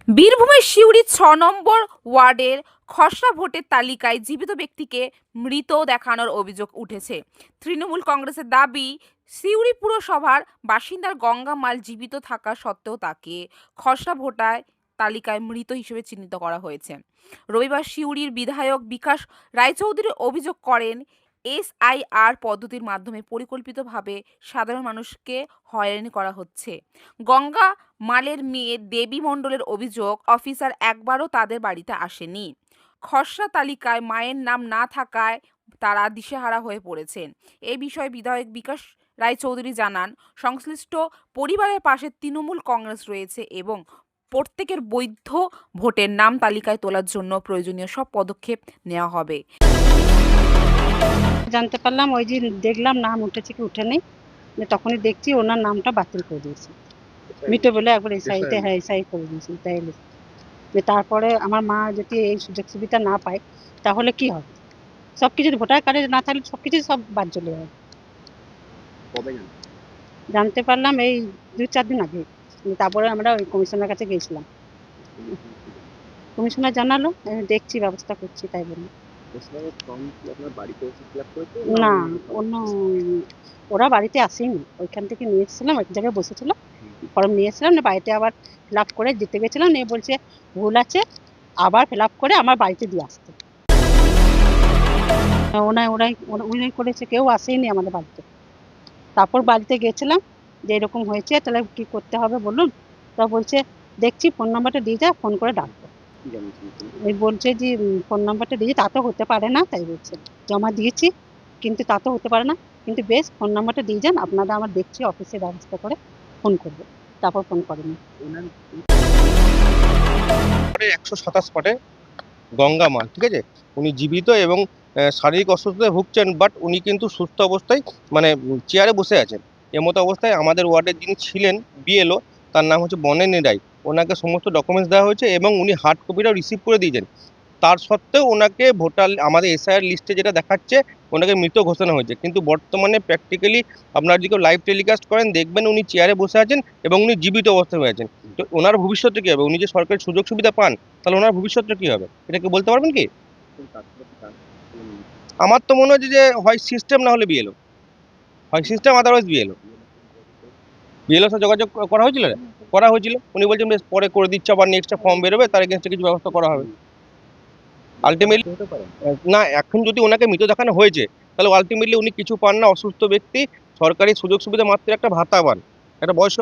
বীরভূমের সিউড়ি ৬ নম্বর ওয়ার্ডের খসড়া ভোটের তালিকায় জীবিত ব্যক্তিকে মৃত দেখানোর অভিযোগ উঠেছে। তৃণমূল কংগ্রেসের দাবি, সিউড়ি পুরসভার বাসিন্দার গঙ্গা মাল জীবিত থাকা সত্ত্বেও তাকে খসড়া ভোটার তালিকায় মৃত হিসেবে চিহ্নিত করা হয়েছে। রবিবার সিউড়ির বিধায়ক বিকাশ রায়চৌধুরী অভিযোগ করেন, এসআইআর পদ্ধতির মাধ্যমে পরিকল্পিতভাবে সাধারণ মানুষকে হয়রানি করা হচ্ছে। গঙ্গা মালের মেয়ে দেবী মণ্ডলের অভিযোগ, অফিসার একবারও তাদের বাড়িতে আসেনি। খসড়া তালিকায় মায়ের নাম না থাকায় তারা দিশেহারা হয়ে পড়েছেন। এই বিষয়ে বিধায়ক বিকাশ রায়চৌধুরী জানান, সংশ্লিষ্ট পরিবারের পাশে তৃণমূল কংগ্রেস রয়েছে এবং প্রত্যেকের বৈধ ভোটের নাম তালিকায় তোলার জন্য প্রয়োজনীয় সব পদক্ষেপ নেওয়া হবে। জানতে পারলাম ওই যে দেখলাম নাম উঠেছে কি উঠেনি, তখনই দেখছি ওনার নামটা বাতিল করে দিয়েছে, মৃত বলে একবার এসআইতে এসআই করে দিয়েছে। তাই যে তারপরে আমার মা যদি এই সুযোগ সুবিধা না পায় তাহলে কি হবে? সবকিছু ভোটার কার্ডে না থাকলে সবকিছু সব বাদ চলে যাবে। জানতে পারলাম এই 2-4 দিন আগে। তারপরে আমরা ওই কমিশনের কাছে গিয়েছিলাম, কমিশনার জানালো, আমি দেখছি ব্যবস্থা করছি তাই বললো। না, অন্য ওরা বাড়িতে আসেনি, ওইখান থেকে নিয়ে এসেছিলাম, এক জায়গায় বসেছিল, ফর্ম নিয়ে এসেছিলাম, না বাড়িতে আবার ফিল আপ করে দিতে গেছিলাম, নিয়ে বলছে ভুল আছে, আবার ফিল আপ করে আমার বাড়িতে দিয়ে আসতে। ওনাই করেছে, কেউ আসেনি আমাদের বাড়িতে। তারপর বাড়িতে গেছিলাম যে এরকম হয়েছে, তাহলে কি করতে হবে বলুন। তা বলছে দেখছি, ফোন নাম্বারটা দিয়ে যা, ফোন করে ডাকবো। ওই বলছে যে ফোন নাম্বারটা দিয়ে তা তো হতে পারে না, তাই বলছে জমা দিয়েছি কিন্তু তা তো হতে পারে না, কিন্তু বেশ ফোন নাম্বারটা দিয়ে যান, আপনারা আমার দেখছি অফিসে ব্যবস্থা করে ফোন করবে। তারপর ফোন করেনি। 127 স্পটে গঙ্গা মাল, ঠিক আছে, উনি জীবিত এবং শারীরিক অসুস্থতায় ভুগছেন, বাট উনি কিন্তু সুস্থ অবস্থায় মানে চেয়ারে বসে আছেন। এমতো অবস্থায় আমাদের ওয়ার্ডের যিনি ছিলেন বিএলও, তার নাম হচ্ছে বনেনী রায়, ওনাকে সমস্ত ডকুমেন্টস দেওয়া হয়েছে এবং উনি হার্ড কপিটাও রিসিভ করে দিয়েছেন। তার সত্ত্বেও ওনাকে ভোটার আমাদের এসআইআর লিস্টে যেটা দেখাচ্ছে ওনাকে মৃত ঘোষণা হয়েছে, কিন্তু বর্তমানে প্র্যাকটিক্যালি আপনারা যদি কেউ লাইভ টেলিকাস্ট করেন দেখবেন উনি চেয়ারে বসে আছেন এবং উনি জীবিত অবস্থায় হয়ে আছেন। তো ওনার ভবিষ্যৎটা কী হবে? উনি যে সরকারি সুযোগ সুবিধা পান, তাহলে ওনার ভবিষ্যৎটা কী হবে? এটা কি বলতে পারবেন কি? আমার তো মনে হচ্ছে যে হয় সিস্টেম, না হলে বিএলও, হয় সিস্টেম আদারওয়াইজ বিএলও। বিএলওর সাথে যোগাযোগ করা হয়েছিল, উনি বলছেন বেশ পরে করে দিচ্ছে, আবার নেক্সট ফর্ম বেরোবে, তার এগেনস্টে কিছু ব্যবস্থা করা হবে। আলটিমেটলি না, এখন যদি ওনাকে মৃত দেখানো হয়েছে তাহলে আলটিমেটলি উনি কিছু পান না, অসুস্থ ব্যক্তি, সরকারি সুযোগ সুবিধা মাত্র একটা ভাতা পান, একটা বয়স্ক